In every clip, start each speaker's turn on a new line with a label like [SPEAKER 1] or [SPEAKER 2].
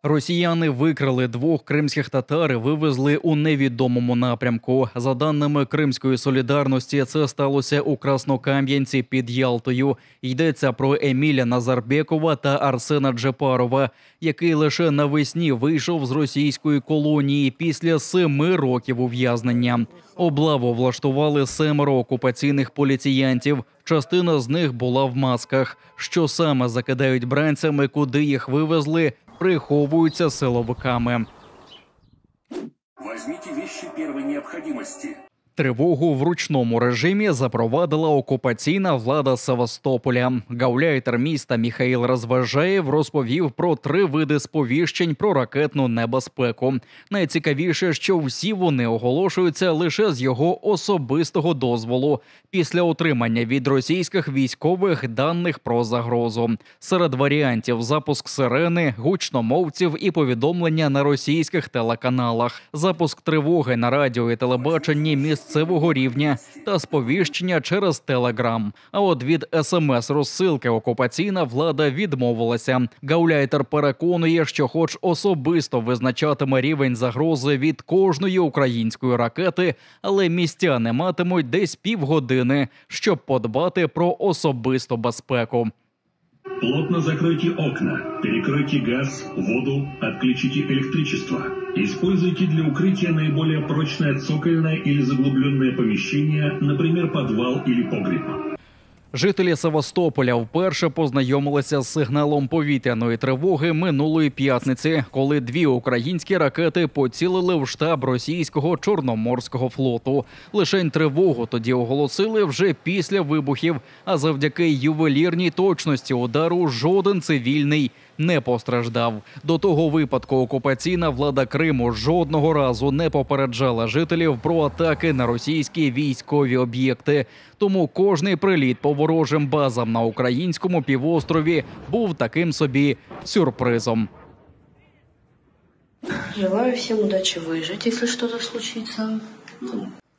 [SPEAKER 1] Росіяни викрали 2 кримських татар і вивезли у невідомому напрямку. За даними Кримської солідарності, це сталося у Краснокам'янці під Ялтою. Йдеться про Еміля Назарбекова та Арсена Джепарова, який лише навесні вийшов з російської колонії після 7 років ув'язнення. Облаву влаштували 7 окупаційних поліціянтів. Частина з них була в масках. Що саме закидають бранцями, куди їх вивезли, приховуються силовиками.
[SPEAKER 2] Візьміть речі першої необхідності.
[SPEAKER 1] Тривогу в ручному режимі запровадила окупаційна влада Севастополя. Гауляйтер міста Міхаїл Розважаєв розповів про 3 види сповіщень про ракетну небезпеку. Найцікавіше, що всі вони оголошуються лише з його особистого дозволу, після отримання від російських військових даних про загрозу. Серед варіантів – запуск сирени, гучномовців і повідомлення на російських телеканалах, запуск тривоги на радіо і телебаченні місцевого рівня та сповіщення через Телеграм. А от від СМС-розсилки окупаційна влада відмовилася. Гауляйтер переконує, що хоч особисто визначатиме рівень загрози від кожної української ракети, але містяни матимуть десь півгодини, щоб подбати про особисту безпеку.
[SPEAKER 2] Плотно закройте окна, перекройте газ, воду, отключите электричество. Используйте для укрытия наиболее прочное цокольное или заглубленное помещение, например, подвал или погреб.
[SPEAKER 1] Жителі Севастополя вперше познайомилися з сигналом повітряної тривоги минулої п'ятниці, коли 2 українські ракети поцілили в штаб російського Чорноморського флоту. Лишень тривогу тоді оголосили вже після вибухів, а завдяки ювелірній точності удару жоден цивільний не постраждав. До того випадку окупаційна влада Криму жодного разу не попереджала жителів про атаки на російські військові об'єкти. Тому кожний приліт по ворожим базам на українському півострові був таким собі сюрпризом.
[SPEAKER 3] Желаю всім удачі вижити, якщо щось случиться.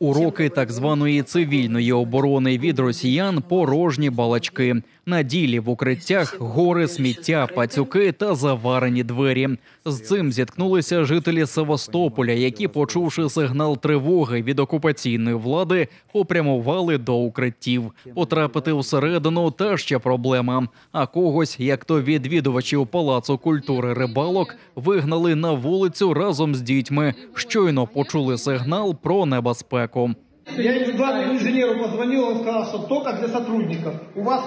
[SPEAKER 1] Уроки так званої цивільної оборони від росіян – порожні балачки. На ділі в укриттях гори сміття, пацюки та заварені двері. З цим зіткнулися жителі Севастополя, які, почувши сигнал тривоги від окупаційної влади, попрямували до укриттів. Потрапити всередину – та ще проблема. А когось, як то відвідувачів Палацу культури рибалок, вигнали на вулицю разом з дітьми. Щойно почули сигнал про небезпеку.
[SPEAKER 4] Я индивидуальному инженеру позвонил, он сказал, что только для сотрудников. У вас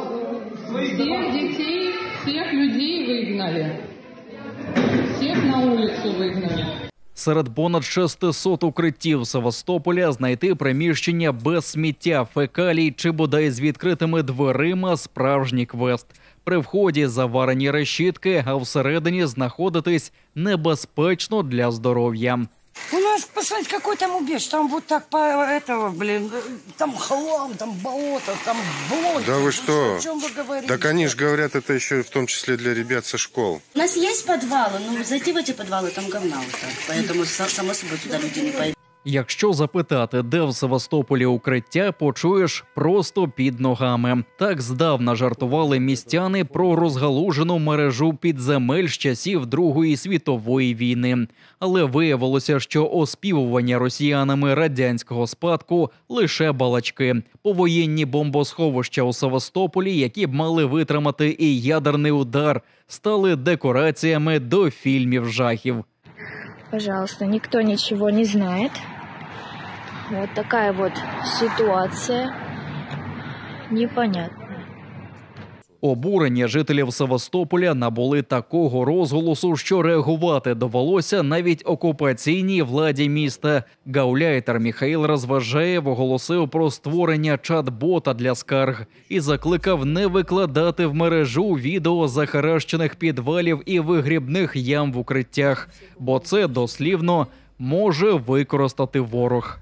[SPEAKER 4] своих...
[SPEAKER 5] Всех детей, всех людей выгнали. Всех на улицу выгнали.
[SPEAKER 1] Серед понад 600 укриттів Севастополя знайти приміщення без сміття, фекалій чи бодай з відкритими дверима – справжній квест. При вході заварені решітки, а всередині знаходитись небезпечно для здоров'я.
[SPEAKER 6] У нас, посмотрите, какой там убежище. Там вот так, там хлам, там болото, там блоки.
[SPEAKER 7] Да вы что?
[SPEAKER 6] О чем вы говорите?
[SPEAKER 7] Так они же говорят, это еще в том числе для ребят со школ.
[SPEAKER 3] У нас есть подвалы, но зайти в эти подвалы там говна вот так. Поэтому, само собой, туда люди не пойдут.
[SPEAKER 1] Якщо запитати, де в Севастополі укриття, почуєш просто під ногами. Так здавна жартували містяни про розгалужену мережу підземель з часів Другої світової війни. Але виявилося, що оспівування росіянами радянського спадку – лише балачки. Повоєнні бомбосховища у Севастополі, які б мали витримати і ядерний удар, стали декораціями до фільмів жахів.
[SPEAKER 8] Пожалуйста, никто ничего не знает. Вот такая вот ситуация непонятная.
[SPEAKER 1] Обурення жителів Севастополя набули такого розголосу, що реагувати довелося навіть окупаційній владі міста. Гауляйтер Міхаїл Розважаєв оголосив про створення чат-бота для скарг і закликав не викладати в мережу відео захаращених підвалів і вигрібних ям в укриттях, бо це, дослівно, може використати ворог.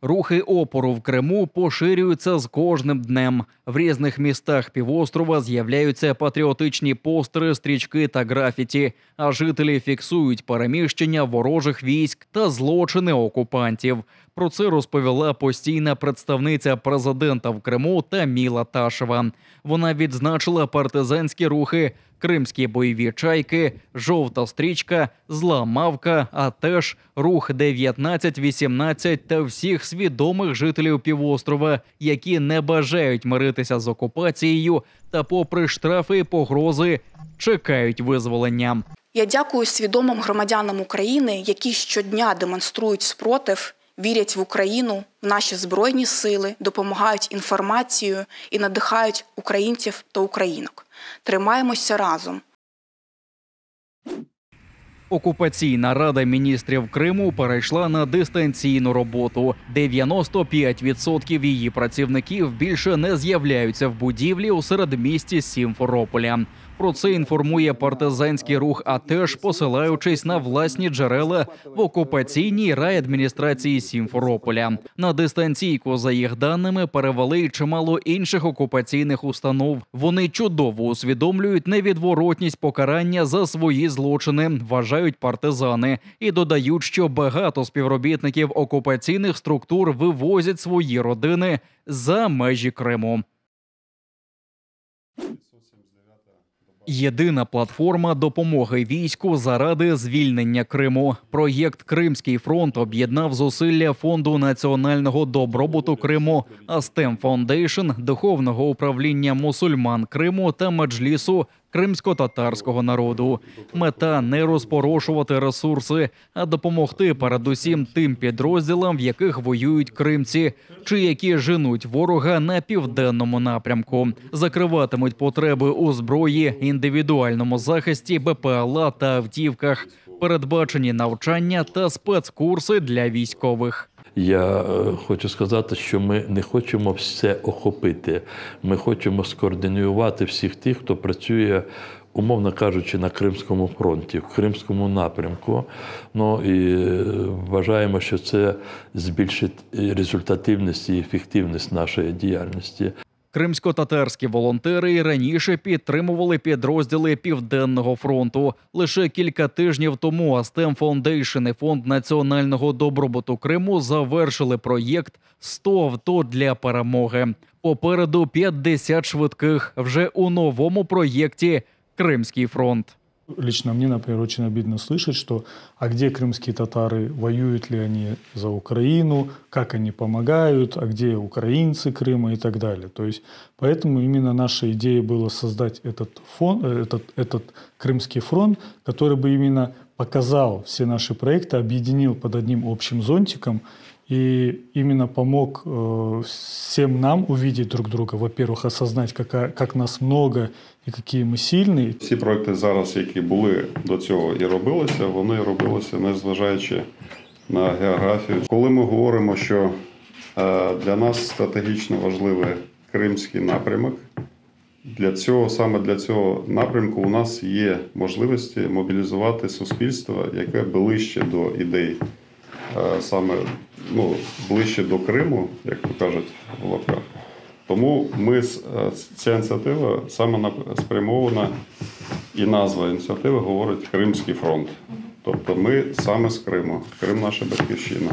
[SPEAKER 1] Рухи опору в Криму поширюються з кожним днем. В різних містах півострова з'являються патріотичні постери, стрічки та графіті, а жителі фіксують переміщення ворожих військ та злочини окупантів. Про це розповіла постійна представниця президента в Криму Таміла Ташева. Вона відзначила партизанські рухи, кримські бойові чайки, жовта стрічка, зла мавка, а теж рух 1918 та всіх свідомих жителів півострова, які не бажають миритися з окупацією та попри штрафи і погрози чекають визволення.
[SPEAKER 9] Я дякую свідомим громадянам України, які щодня демонструють спротив, вірять в Україну, в наші Збройні сили, допомагають інформацією і надихають українців та українок. Тримаємося разом.
[SPEAKER 1] Окупаційна рада міністрів Криму перейшла на дистанційну роботу. 95% її працівників більше не з'являються в будівлі у середмісті Сімферополя. Про це інформує партизанський рух АТЕШ, посилаючись на власні джерела в окупаційній райадміністрації Сімферополя. На дистанційку, за їх даними, перевели й чимало інших окупаційних установ. Вони чудово усвідомлюють невідворотність покарання за свої злочини, вважають партизани, і додають, що багато співробітників окупаційних структур вивозять свої родини за межі Криму. Єдина платформа допомоги війську заради звільнення Криму. Проєкт «Кримський фронт» об'єднав зусилля Фонду національного добробуту Криму, Астем Фаундейшн, Духовного управління мусульман Криму та Меджлісу кримсько-татарського народу. Мета – не розпорошувати ресурси, а допомогти передусім тим підрозділам, в яких воюють кримці, чи які женуть ворога на південному напрямку. Закриватимуть потреби у зброї, індивідуальному захисті, БПЛА та автівках. Передбачені навчання та спецкурси для військових.
[SPEAKER 10] Я хочу сказати, що ми не хочемо все охопити. Ми хочемо скоординувати всіх тих, хто працює, умовно кажучи, на Кримському фронті, в Кримському напрямку. Ну і вважаємо, що це збільшить результативність і ефективність нашої діяльності.
[SPEAKER 1] Кримсько-татарські волонтери і раніше підтримували підрозділи Південного фронту. Лише кілька тижнів тому Астем Фаундейшн і Фонд національного добробуту Криму завершили проєкт «100 авто для перемоги». Попереду 50 швидких вже у новому проєкті «Кримський фронт».
[SPEAKER 11] Лично мне, например, очень обидно слышать, что а где крымские татары, воюют ли они за Украину, как они помогают, а где украинцы Крыма и так далее. То есть, поэтому именно наша идея была создать этот Крымский фронт, который бы именно показал все наши проекты, объединил под одним общим зонтиком и именно помог всем нам увидеть друг друга. Во-первых, осознать, как нас много і які ми сильні.
[SPEAKER 12] Всі проекти зараз, які були до цього і робилися, вони робилися незважаючи на географію. Коли ми говоримо, що для нас стратегічно важливий Кримський напрямок, саме для цього напрямку у нас є можливості мобілізувати суспільство, яке ближче до ідей, саме ближче до Криму, як то кажуть в лапках. Тому ця ініціатива саме спрямована, і назва ініціативи говорить «Кримський фронт». Тобто ми саме з Криму. Крим – наша батьківщина.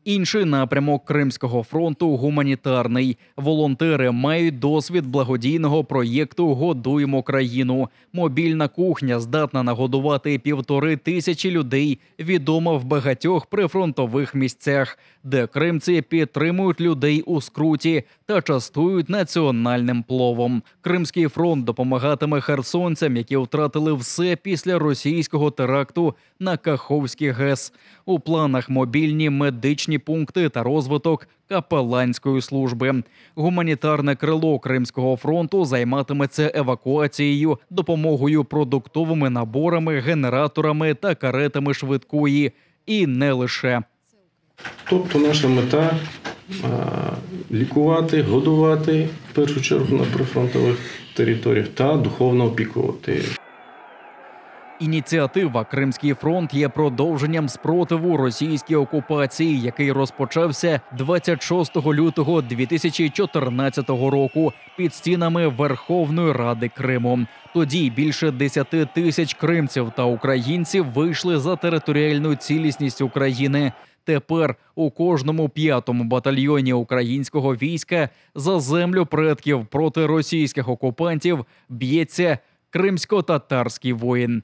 [SPEAKER 1] Інший напрямок Кримського фронту – гуманітарний. Волонтери мають досвід благодійного проєкту «Годуємо країну». Мобільна кухня здатна нагодувати 1500 людей, відома в багатьох прифронтових місцях, де кримці підтримують людей у скруті та частують національним пловом. Кримський фронт допомагатиме херсонцям, які втратили все після російського теракту на Каховський ГЕС. У планах мобільні медичні пункти та розвиток капеланської служби. Гуманітарне крило Кримського фронту займатиметься евакуацією, допомогою продуктовими наборами, генераторами та каретами швидкої. І не лише.
[SPEAKER 13] Тобто наша мета – лікувати, годувати, в першу чергу на прифронтових територіях, та духовно опікувати.
[SPEAKER 1] Ініціатива «Кримський фронт» є продовженням спротиву російській окупації, який розпочався 26 лютого 2014 року під стінами Верховної Ради Криму. Тоді більше 10 тисяч кримців та українців вийшли за територіальну цілісність України. Тепер у кожному 5-му батальйоні українського війська за землю предків проти російських окупантів б'ється кримсько-татарський воїн.